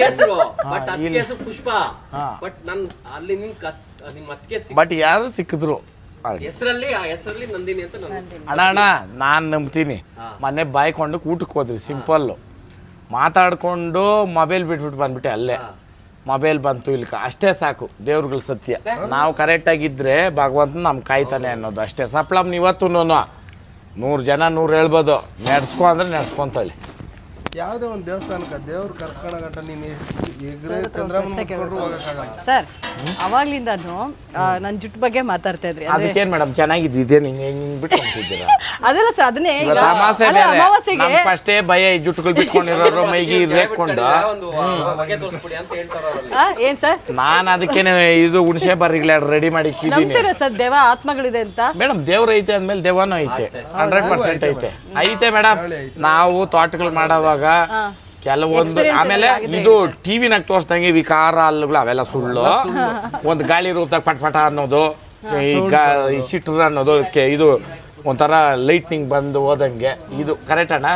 [SPEAKER 4] ಹೆಸರು ಬಟ್ ಅತ್ತಿಗೆ ಹೆಸರು ಪುಷ್ಪ. ಬಟ್ ನನ್ ಅಲ್ಲಿ ನಿಮ್ಮ ಅತ್ತಿಗೆ
[SPEAKER 2] ಬಟ್ ಯಾರು ಸಿಕ್ಕಿದ್ರು
[SPEAKER 4] ಹೆಸರಲ್ಲಿ ಆ ಹೆಸರಲ್ಲಿ ನಂದಿನಿ ಅಂತ ನನ್ನ
[SPEAKER 2] ಅಣ್ಣ ನಾನು ನಂಬ್ತೀನಿ. ಮೊನ್ನೆ ಬಾಯ್ಕೊಂಡು ಊಟಕ್ಕೆ ಹೋದ್ರಿ, ಸಿಂಪಲ್ಲು ಮಾತಾಡ್ಕೊಂಡು ಮೊಬೈಲ್ ಬಿಟ್ಬಿಟ್ಟು ಬಂದ್ಬಿಟ್ಟೆ. ಅಲ್ಲೇ ಮೊಬೈಲ್ ಬಂತು ಇಲ್ಕ, ಅಷ್ಟೇ ಸಾಕು. ದೇವ್ರುಗಳ ಸತ್ಯ, ನಾವು ಕರೆಕ್ಟಾಗಿದ್ದರೆ ಭಗವಂತನ ನಮ್ಗೆ ಕಾಯ್ತಾನೆ ಅನ್ನೋದು ಅಷ್ಟೇ. ಸಪ್ಲಮ್ ಇವತ್ತು 100 ಜನ 100 ಹೇಳ್ಬೋದು, ನಡೆಸ್ಕೊ ಅಂದ್ರೆ ನಡೆಸ್ಕೊಂತಳಿ.
[SPEAKER 3] ಯಾವುದೇ ಒಂದು ದೇವಸ್ಥಾನಕ್ಕೆ ದೇವ್ರು ಕರ್ಸ್ಕೊಳಗಂಟ ನೀನು ಹೋಗಕ್ಕಾಗಲ್ಲ
[SPEAKER 1] ಸರ್. ಅವಾಗ್ಲಿಂದಾನು ನನ್ನ ಜುಟ್ಟು ಬಗ್ಗೆ ಮಾತಾಡ್ತಾ ಇದ್ರಿ.
[SPEAKER 2] ಅದಕ್ಕೇನು ಮೇಡಮ್ ಚೆನ್ನಾಗಿದ್ದಿದೆ, ನಿಂಗೆ ಹಿಂಗೆ ಬಿಟ್ಕೊಂತಿದ್ದೀರಾ?
[SPEAKER 1] ಅದೆಲ್ಲ ಸರ್ ಅದನ್ನೇ ಈಗ
[SPEAKER 2] ತಮಾಸೆ
[SPEAKER 1] ಅಲ್ಲ, ಅಮಾವಾಸ್ಯೆಗೆ
[SPEAKER 2] ಫಸ್ಟೇ ಭಯ ಈ ಜುಟ್ಟುಗಳು ಬಿಟ್ಕೊಂಡಿರೋರು ಮೈಗೆ ರೇಕೊಂಡು.
[SPEAKER 4] ಒಂದು ಬಗೆ ತೋರಿಸ್ಬಿಡಿ ಅಂತ ಹೇಳ್ತಾರ ಅವರಲ್ಲಿ.
[SPEAKER 1] ಏನ್ ಸರ್
[SPEAKER 2] ನಾನು ಅದಕ್ಕೇನೆ ಇದು ಹುಣಸೆ ಬರ್ರಿಗಳ ರೆಡಿ ಮಾಡಿ ಇಕ್ಕಿದ್ದೀನಿ.
[SPEAKER 1] ನಂಬ್ತೀರಾ ಸರ್ ದೇವ ಆತ್ಮಗಳಿದೆ ಅಂತ?
[SPEAKER 2] ಮೇಡಮ್ ದೇವ್ರ ಐತೆ ಅಂದ್ಮೇಲೆ ದೇವನೂ ಐತೆ, 100% ಐತೆ ಮೇಡಮ್. ನಾವು ತೋಟಗಳು ಮಾಡೋವಾಗ ಕೆಲವೊಂದು ಆಮೇಲೆ ಇದು ಟಿವಿನಾಗ ತೋರಿಸ್ದಂಗೆ ವಿಕಾರ ಅಲ್ಲುಗಳು ಅವೆಲ್ಲ ಸುಳ್ಳು. ಒಂದು ಗಾಳಿ ರೂಪದಾಗ ಪಟ್ಪಟ ಅನ್ನೋದು, ಈ ಸಿಟ್ರ ಅನ್ನೋದು, ಇದು ಒಂಥರ ಲೈಟ್ನಿಂಗ್ ಬಂದು ಹೋದಂಗೆ, ಇದು ಕರೆಕ್ಟ್ ಅಣ್ಣ?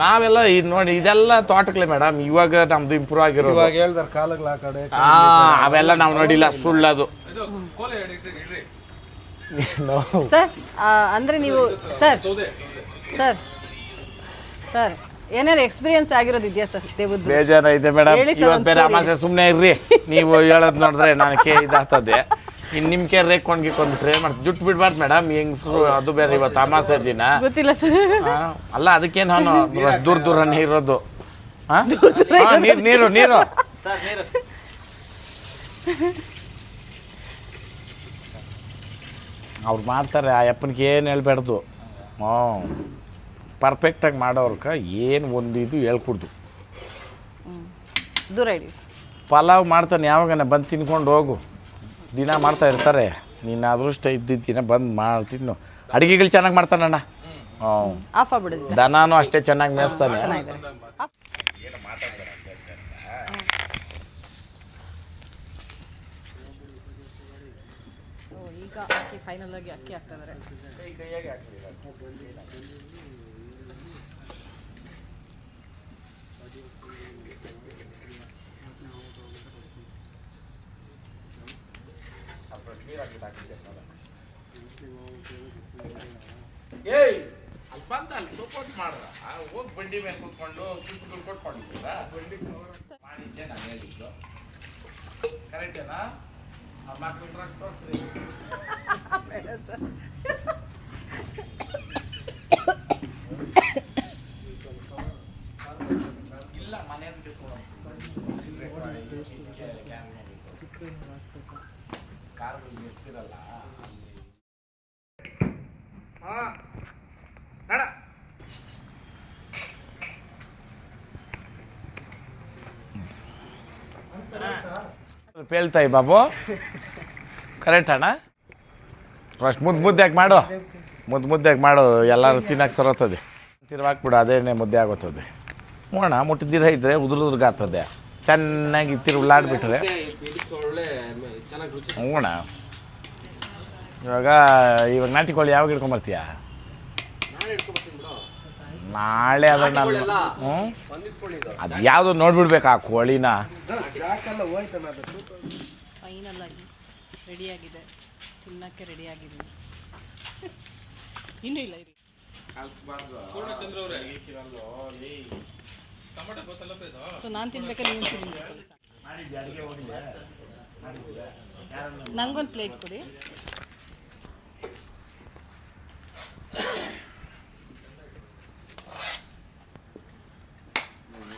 [SPEAKER 2] ನಾವೆಲ್ಲ ಇದು ನೋಡಿ ಇದೆಲ್ಲ ತೋಟಗಳೇ ಮೇಡಮ್. ಇವಾಗ ನಮ್ದು ಇಂಪ್ರೂವ್ ಆಗಿರೋದು.
[SPEAKER 3] ಇವಾಗ ಹೇಳ್ದಾರ ಕಾಲಗಳ ಆ ಕಡೆ
[SPEAKER 2] ಅವೆಲ್ಲ ನಾವು ನೋಡಿಲ್ಲ, ಸುಳ್ಳದು.
[SPEAKER 1] ಸರ್ ಅಂದ್ರೆ ನೀವು ಸರ್ ಸರ್ ಸರ್ ಏನಾರು ಎಕ್ಸ್ಪೀರಿಯನ್ಸ್ ಆಗಿರೋದಿದೆಯಾ ಸರ್ ದೇವದ್ದು?
[SPEAKER 2] ಬೇಜಾರೈತೆ ಮೇಡಮ್.
[SPEAKER 1] ಹೇಳಿ ಸರ್
[SPEAKER 2] ಇವತ್ತು
[SPEAKER 1] ಒಂದ್
[SPEAKER 2] ಬೇರೆ
[SPEAKER 1] story.
[SPEAKER 2] ಅಮಾಸೆ ಸುಮ್ಮನೆ ಇರ್ರಿ. ನೀವು ಹೇಳೋದು ನೋಡಿದ್ರೆ ನನಗೆ ಇದಾಗ್ತದೆ. ಇನ್ನು ನಿಮ್ಮ ಕೇರ್ ರೇಕೊಂಡ್ಗಿಕೊಂಡ್ಬಿಟ್ರೆ ಏನು ಮಾಡ್ತೀವಿ? ಜುಟ್ಟು ಬಿಡ್ಬಾರ್ದು ಮೇಡಮ್, ಹೆಂಗಸ್ರು ಅದು ಬೇರೆ. ಇವತ್ತು ಅಮಾಸೆ ದಿನ
[SPEAKER 1] ಗೊತ್ತಿಲ್ಲ ಸರ್.
[SPEAKER 2] ಅಲ್ಲ, ಅದಕ್ಕೆ ನಾನು ದೂರ ನೀರೋದು. ನೀರು ನೀರು
[SPEAKER 5] ಸರ್ ನೀರು
[SPEAKER 2] ಅವ್ರು ಮಾಡ್ತಾರೆ. ಆ ಅಪ್ಪನಿಗೆ ಏನು ಹೇಳ್ಬಾರ್ದು. ಪರ್ಫೆಕ್ಟಾಗಿ ಮಾಡೋರ್ಕ ಏನು ಒಂದು ಇದು ಹೇಳ್ಕೊಡ್ದು.
[SPEAKER 1] ದೂರ ಇಡಿ.
[SPEAKER 2] ಪಲಾವ್ ಮಾಡ್ತಾನೆ, ಯಾವಾಗನ ಬಂದು ತಿನ್ಕೊಂಡು ಹೋಗು. ದಿನ ಮಾಡ್ತಾ ಇರ್ತಾರೆ. ನೀನು ಅದೃಷ್ಟ ಇದ್ದಿದ್ದಿನ ಬಂದು ಮಾಡ್ತಿನ್ನು. ಅಡುಗೆಗಳು ಚೆನ್ನಾಗಿ ಮಾಡ್ತಾನಣ್ಣ.
[SPEAKER 1] ಆಫ್ ಆಗ್ಬಿಡಿದೆ.
[SPEAKER 2] ದನಾನು ಅಷ್ಟೇ ಚೆನ್ನಾಗಿ ಮೇಯಿಸ್ತಾನೆ.
[SPEAKER 1] ಸೊ ಈಗ ಅಕ್ಕಿ ಫೈನಲ್ ಆಗಿ ಅಕ್ಕಿ ಹಾಕ್ತಾ ಇದ್ದಾರೆ.
[SPEAKER 2] ಏಯ್ ಅಲ್ಲಿ ಬಂದ ಅಲ್ಲಿ ಸಪೋರ್ಟ್ ಮಾಡ್ರ ಹೋಗಿ ಬಂಡಿ ಮೇಲೆ ಕೂತ್ಕೊಂಡು ಕಿಸ್ಗಳು ಕೊಟ್ಕೊಂಡಿದ್ದೀರಾ? ಮಾಡಿದ್ದೆ ನಾನು ಹೇಳಿದ್ದು ಕರೆಕ್ಟೇನಾ? ಆ ಮಕ್ಕಳು ಡ್ರೆಸ್ ತೋರಿಸ್ರಿ. ಇಲ್ಲ ಮನೆಯಲ್ಲಿ ತಿಳ್ಕೊಳ್ಳೋ ಕಾರ್ಗಳು ಎಷ್ಟಿರಲ್ಲ. ಹೇಳ್ತಾಯಿ ಬಾಬು, ಕರೆಕ್ಟ್ ಅಣ್ಣ? ಫಸ್ಟ್ ಮುದ್ದೆ ಯಾಕೆ ಮಾಡು, ಮುದ್ದೆಗೆ ಮಾಡು, ಎಲ್ಲರೂ ತಿನ್ನಕ್ಕೆ ಸರೋತದೆ. ತಿರುವಾಕ್ಬಿಡು, ಅದೇನೇ ಮುದ್ದೆ ಆಗೋತದೆ. ನೋಡೋಣ ಮುಟ್ಟಿದ್ದೀರ ಇದ್ದರೆ ಉದುರುದ್ರಾಗ್ತದೆ. ಚೆನ್ನಾಗಿ ತಿರುಗ್ಲಾಡ್ಬಿಟ್ರೆ ಹ್ಞೂಣ. ಇವಾಗ ನಾಟಿ ಕೋಳಿ ಯಾವಾಗ ಹಿಡ್ಕೊಂಬರ್ತೀಯ? ನಾಳೆ ಅದನ್ನ ಅದು ಯಾವುದು ನೋಡ್ಬಿಡ್ಬೇಕು ಆ ಕೋಳಿನ.
[SPEAKER 1] ಫೈನಲ್ ಆಗಿ ರೆಡಿಯಾಗಿದೆ, ತಿನ್ನಕ್ಕೆ ರೆಡಿಯಾಗಿದ್ದೀನಿ. ಇನ್ನೂ ಇಲ್ಲ ಇರಿ. ಸೊ ನಾನು ತಿನ್ಬೇಕಾದ್ರೆ ನೀವು ತಿನ್ಬೇಕು. ನಂಗೊಂದು ಪ್ಲೇಟ್ ಕೊಡಿ.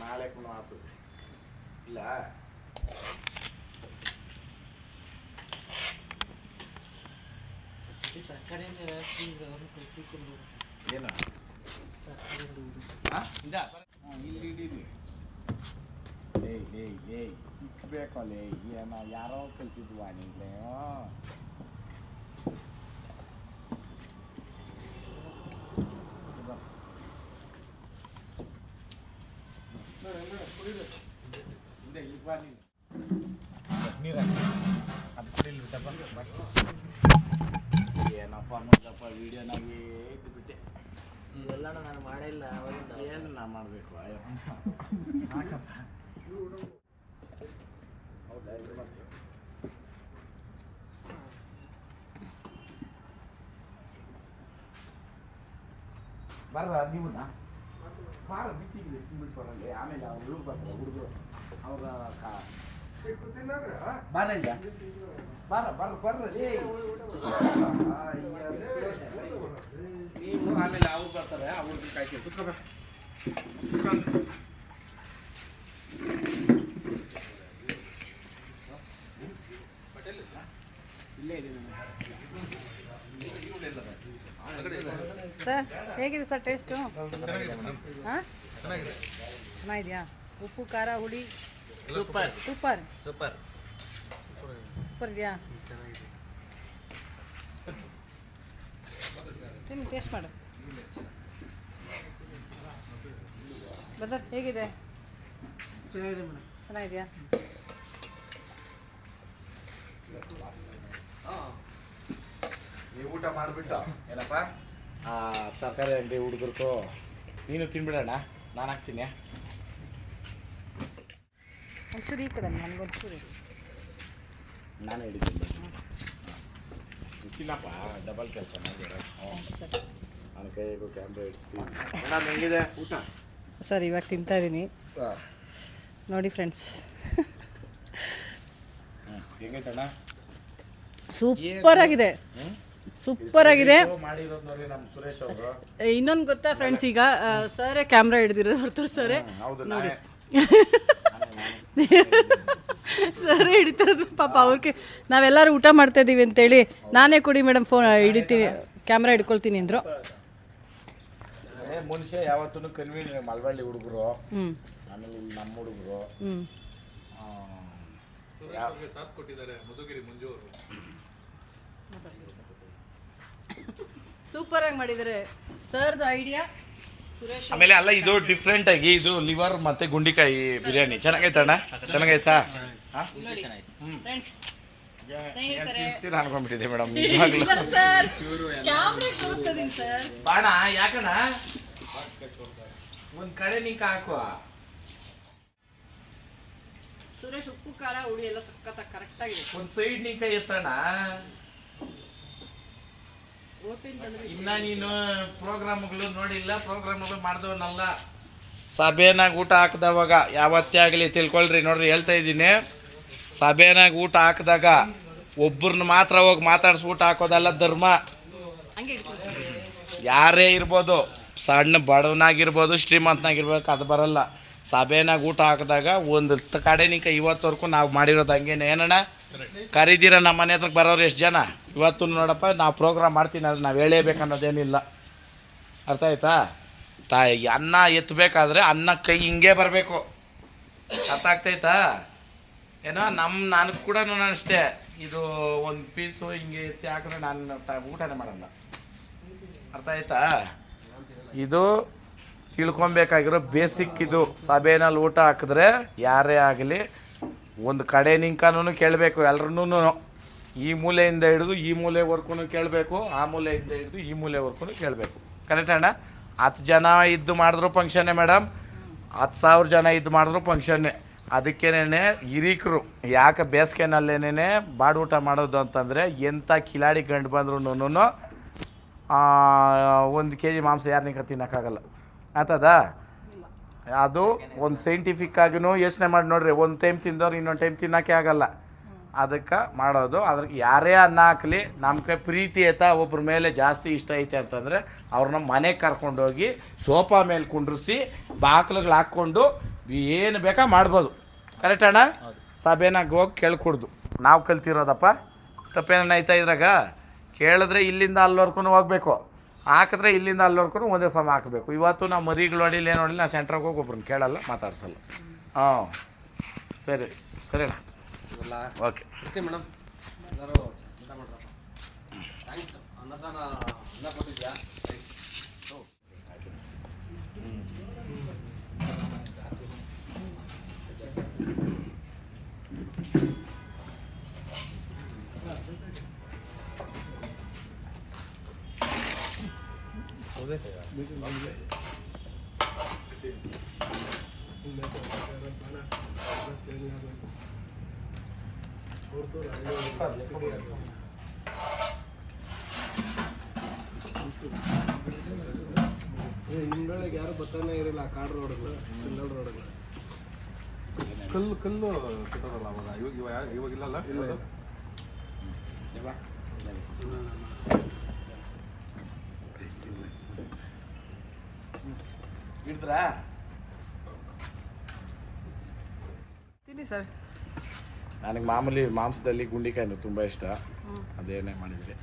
[SPEAKER 2] ನಾಳೆ ಕೂಡ ಆಗ್ತದೆ ಇಲ್ಲ ಏನು ಇಲ್ಲಿ ಇಡೀರಿ. ಏಯ್ ಇಕ್ಬೇಕಲ್ಲೇ ಏನ ಯಾರೋ ಕಲ್ಸಿದ್ವಾ ನಿಂಗೆ? ಏನಪ್ಪ ನೋಡಪ್ಪ ವಿಡಿಯೋನಾಗಿ ಬಿಟ್ಟೆ.
[SPEAKER 5] ಇವೆಲ್ಲ ನಾನು ಮಾಡಿಲ್ಲ ಅವಾಗಿಂದ.
[SPEAKER 2] ಏನು ನಾ ಮಾಡಬೇಕು? ಹೌದಾ ಬರ್ರ ನೀವು ಭಾಳ ಬಿಸಿಗಿದೆ ತಿಂದ್ಬಿಟ್ಟು ಬರಲ್ಲ. ಆಮೇಲೆ ಅವ್ರು ಹುಡುಗ ಬರ್ತಾರೆ ಹುಡುಗರು ಅವಾಗ ಬರ್ರ ಬರ್ರಿ ನೀವು ಆಮೇಲೆ ಅವ್ರು ಬರ್ತಾರೆ ಅವ್ರಿಗೆ ಕಾಯ್ತೀವಿ ಕುತ್ಕೊಬ. ಇಲ್ಲೇ ಇದೆ
[SPEAKER 1] ಸರ್ ಹೇಗಿದೆ ಸರ್ ಟೇಸ್ಟು? ಹಾಂ ಚೆನ್ನಾಗಿದೆಯಾ? ಉಪ್ಪು ಖಾರ ಹುಳಿ
[SPEAKER 5] ಸೂಪರ್
[SPEAKER 1] ಸೂಪರ್
[SPEAKER 5] ಸೂಪರ್.
[SPEAKER 1] ಸೂಪರ್ ಇದೆಯಾ? ತಿನ್ನು ಟೇಸ್ಟ್ ಮಾಡು. ಬದರ್ ಹೇಗಿದೆ? ಚೆನ್ನಾಗಿದೆಯಾ?
[SPEAKER 2] ನೀವು ಊಟ ಮಾಡಿಬಿಟ್ಟು ಏನಪ್ಪ ತರಕಾರಿ ಅಂಗಡಿ ಹುಡುಗರ್ಕು ನೀನು ತಿನ್ಬಿಡೋಣ, ನಾನು ಹಾಕ್ತೀನಿ.
[SPEAKER 1] ಒಂಚೂರು ಈ ಕಡೆ ನನಗೊಂಚೂರು
[SPEAKER 2] ನಾನು ಹೇಳಿದ್ದೀನಿ ಗೊತ್ತಿಲ್ಲಪ್ಪ, ಡಬಲ್ ಕೆಲಸ ಮಾಡಿದ್ರೆ
[SPEAKER 1] ಸರ್.
[SPEAKER 2] ನನ್ನ ಕೈಗೂ ಕ್ಯಾಮ್ರಾ ಇಡಿಸ್ತೀನಿ. ಮೇಡಮ್ ಹೆಂಗಿದೆ ಊಟ?
[SPEAKER 1] ಸರ್ ಇವಾಗ ತಿಂತಾ ಇದ್ದೀನಿ ನೋಡಿ ಫ್ರೆಂಡ್ಸ್.
[SPEAKER 2] ಹೆಂಗೈತಣ್ಣ?
[SPEAKER 1] ಸೂಪರ್ ಆಗಿದೆ, ಸೂಪರ್ ಆಗಿದೆ.
[SPEAKER 2] ಮಾಡಿರೋದು ನೋಡಿ ನಮ್ಮ ಸುರೇಶ್ ಅವರು.
[SPEAKER 1] ಇನ್ನೊಂದು ಗೊತ್ತಾ ಫ್ರೆಂಡ್ಸ್, ಈಗ ಸರೇ ಕ್ಯಾಮ್ರಾ ಹಿಡಿದಿರೋದು ಹೊರತು ಸರೇ
[SPEAKER 2] ಹೌದು
[SPEAKER 1] ನೋಡಿ ಸರೇ ಹಿಡಿತಿರೋದು ಪಾಪ. ಅವ್ರಿಗೆ ನಾವೆಲ್ಲರೂ ಊಟ ಮಾಡ್ತಾ ಇದ್ದೀವಿ ಅಂತೇಳಿ ನಾನೇ ಕೊಡಿ ಮೇಡಮ್ ಫೋನ್ ಹಿಡಿತೀನಿ ಕ್ಯಾಮ್ರಾ ಹಿಡ್ಕೊಳ್ತೀನಿ ಅಂದರು.
[SPEAKER 2] ಮನುಷ್ಯ ಯಾವತ್ತೂ ಕನ್ವೀನ್ ಮಳವಳ್ಳಿ ಹುಡುಗರು, ಆಮೇಲೆ ಇಲ್ಲಿ ನಮ್ಮ ಹುಡುಗರು
[SPEAKER 1] ಸೂಪರ್ ಆಗಿ ಮಾಡಿದ್ದಾರೆ ಸರ್ದು ಐಡಿಯಾ. ಸುರೇಶ್
[SPEAKER 2] ಆಮೇಲೆ ಅಲ್ಲ ಇದು ಡಿಫ್ರೆಂಟ್ ಆಗಿ ಇದು ಲಿವರ್ ಮತ್ತೆ ಗುಂಡಿಕಾಯಿ ಬಿರಿಯಾನಿ ಚೆನ್ನಾಗೈತಣ್ಣ? ಚೆನ್ನಾಗೈತಾ?
[SPEAKER 1] ಫ್ರೆಂಡ್ಸ್
[SPEAKER 2] ಅನ್ಕೊಂಡ್ಬಿಟ್ಟಿದೆ ಮೇಡಮ್ ನಿಜವಾಗ್ಲೂ. ಬಾಣ ಯಾಕಣ್ಣ ಒಂದ್ ಕಡೆ ನಿಂಕ ಹಾಕುವ.
[SPEAKER 1] ಸುರೇಶ್ ಉಪ್ಪು ಖಾರ ಹುಳಿ ಎಲ್ಲ ಸಖತ್ತಾಗಿ ಕರೆಕ್ಟ್ ಆಗಿದೆ.
[SPEAKER 2] ಒಂದ್ ಸೈಡ್ ನಿಂಕ ಎತ್ತಣ್ಣ. ಇನ್ನ ನೀನು ಪ್ರೋಗ್ರಾಮ್ಗಳು ನೋಡಿಲ್ಲ, ಪ್ರೋಗ್ರಾಮ್ಗಳು ಮಾಡ್ದವನಲ್ಲ. ಸಭೆನಾಗ ಊಟ ಹಾಕಿದವಾಗ ಯಾವತ್ತೇ ಆಗಲಿ ತಿಳ್ಕೊಳ್ರಿ, ನೋಡ್ರಿ ಹೇಳ್ತಾ ಇದ್ದೀನಿ, ಸಭೆನಾಗ ಊಟ ಹಾಕಿದಾಗ ಒಬ್ಬರನ್ನ ಮಾತ್ರ ಹೋಗಿ ಮಾತಾಡ್ಸಿ ಊಟ ಹಾಕೋದಲ್ಲ ಧರ್ಮ. ಯಾರೇ ಇರ್ಬೋದು, ಸಣ್ಣ ಬಡವನಾಗಿರ್ಬೋದು ಶ್ರೀಮಂತನಾಗಿರ್ಬೇಕು, ಅದು ಬರಲ್ಲ. ಸಭೆನಾಗ ಊಟ ಹಾಕಿದಾಗ ಒಂದು ಕಡೆ ನಿಂಕ ಇವತ್ತವರೆಗೂ ನಾವು ಮಾಡಿರೋದು ಹಂಗೇನೆ. ಏನಣ್ಣ ಕರೀದಿರ ನಮ್ಮ ಮನೆ ಹತ್ರಕ್ಕೆ ಬರೋರು ಎಷ್ಟು ಜನ? ಇವತ್ತು ನೋಡಪ್ಪ ನಾವು ಪ್ರೋಗ್ರಾಮ್ ಮಾಡ್ತೀನಿ, ಅದು ನಾವು ಹೇಳೇಬೇಕನ್ನೋದೇನಿಲ್ಲ. ಅರ್ಥ ಆಯ್ತಾ? ಅನ್ನ ಎತ್ತಬೇಕಾದ್ರೆ ಅನ್ನ ಕೈ ಹಿಂಗೆ ಬರಬೇಕು. ಅರ್ಥ ಆಗ್ತೈತಾ? ಏನೋ ನನಗೆ ಕೂಡ ಅಷ್ಟೇ, ಇದು ಒಂದು ಪೀಸು ಹಿಂಗೆ ಎತ್ತಿ ಹಾಕಿದ್ರೆ ನಾನು ಊಟನೇ ಮಾಡಲ್ಲ. ಅರ್ಥ ಆಯ್ತಾ? ಇದು ತಿಳ್ಕೊಬೇಕಾಗಿರೋ ಬೇಸಿಕ್. ಇದು ಸಭೆಯಲ್ಲಿ ಊಟ ಹಾಕಿದ್ರೆ ಯಾರೇ ಆಗಲಿ ಒಂದು ಕಡೆ ನಿಂಕನೂ ಕೇಳಬೇಕು ಎಲ್ರೂ. ಈ ಮೂಲೆಯಿಂದ ಹಿಡಿದು ಈ ಮೂಲೆವರೆಗೂ ಕೇಳಬೇಕು, ಆ ಮೂಲೆಯಿಂದ ಹಿಡಿದು ಈ ಮೂಲೆವರೆಗೂ ಕೇಳಬೇಕು. ಕರೆಕ್ಟ್ ಅಣ್ಣ? 10 ಜನ ಇದ್ದು ಮಾಡಿದ್ರು ಫಂಕ್ಷನ್ನೇ ಮೇಡಮ್, 10,000 ಜನ ಇದ್ದು ಮಾಡಿದ್ರು ಫಂಕ್ಷನ್ನೇ. ಅದಕ್ಕೇನೆ ಹಿರೀಕರು ಯಾಕೆ ಬೇಸಿಗೆನಲ್ಲೇನೇ ಬಾಡೂಟ ಮಾಡೋದು ಅಂತಂದರೆ, ಎಂಥ ಕಿಲಾಡಿ ಗಂಡು ಬಂದ್ರೂ 1 kg ಮಾಂಸ ಯಾರನ್ನ ತಿನ್ನೋಕ್ಕಾಗಲ್ಲ. ಆತದ ಅದು ಒಂದು ಸೈಂಟಿಫಿಕ್ ಆಗಿನೂ ಯೋಚನೆ ಮಾಡಿ ನೋಡ್ರಿ, ಒಂದು ಟೈಮ್ ತಿಂದವ್ರು ಇನ್ನೊಂದು ಟೈಮ್ ತಿನ್ನೋಕ್ಕೆ ಆಗಲ್ಲ. ಅದಕ್ಕೆ ಮಾಡೋದು. ಅದ್ರಿಗೆ ಯಾರೇ ಅನ್ನ ಹಾಕಲಿ ನಮ್ಗೆ ಪ್ರೀತಿ ಆಯ್ತಾ ಒಬ್ಬರ ಮೇಲೆ ಜಾಸ್ತಿ ಇಷ್ಟ ಐತೆ ಅಂತಂದರೆ ಅವ್ರನ್ನ ಮನೆಗೆ ಕರ್ಕೊಂಡೋಗಿ ಸೋಫಾ ಮೇಲೆ ಕುಂಡ್ರಿಸಿ ಬಾಕ್ಲುಗಳು ಹಾಕ್ಕೊಂಡು ಏನು ಬೇಕಾ ಮಾಡ್ಬೋದು. ಕರೆಕ್ಟ್ ಅಣ್ಣ? ಸಭೆನಾಗ ಹೋಗಿ ಕೇಳ್ಕೊಡ್ದು. ನಾವು ಕಲ್ತಿರೋದಪ್ಪ, ತಪ್ಪೇನ ಐತಾ ಇದ್ರಾಗ? ಕೇಳಿದ್ರೆ ಇಲ್ಲಿಂದ ಅಲ್ಲಿವರ್ಗೂ ಹೋಗ್ಬೇಕು, ಹಾಕಿದ್ರೆ ಇಲ್ಲಿಂದ ಅಲ್ಲಿವರ್ಗೂ ಒಂದೇ ಸಮ ಹಾಕಬೇಕು. ಇವತ್ತು ನಾವು ಮರಿಗಳು ಹೊಡಿಲಿ ಏನು ಹೊಡಿಲಿ, ನಾವು ಸೆಂಟ್ರಾಗ ಹೋಗಿ ಒಬ್ರನ್ನ ಕೇಳಲ್ಲ, ಮಾತಾಡ್ಸಲ್ಲ. ಹಾಂ ಸರಿ ಸರಿಣ್ಣ, ಓಕೆ.
[SPEAKER 4] ಓಕೆ ಮೇಡಮ್, ಎಲ್ಲರೂ ಊಟ ಮಾಡ್ರಪ್ಪ. ಥ್ಯಾಂಕ್ಸ್. ಅನ್ನದಾನ ಅನ್ನ ಕೊಟ್ಟಿದ್ಯಾ?
[SPEAKER 3] ಹಿಂಗಳಿಗೆ ಯಾರು ಬರ್ತಾನೆ ಇರಲಿಲ್ಲ ಆ ಕಾಡು ರೋಡ್ಗಳು, ಕಲ್ಲೋಡ್ ರೋಡ್ಗಳು. ಕಲ್ಲು ಸಿಗೋದಲ್ಲ ಅವಾಗ, ಇವಾಗಿಲ್ಲಲ್ಲ. ಇಲ್ಲ
[SPEAKER 2] ಇಡ್ದ್ರಾ?
[SPEAKER 1] ತಿನ್ನಿ ಸರ್.
[SPEAKER 2] ನನಗೆ ಮಾಮೂಲಿ ಮಾಂಸದಲ್ಲಿ ಗುಂಡಿಕಾಯಿನೂ ತುಂಬ ಇಷ್ಟ, ಅದೇನೇ ಮಾಡಿದ್ರಿ.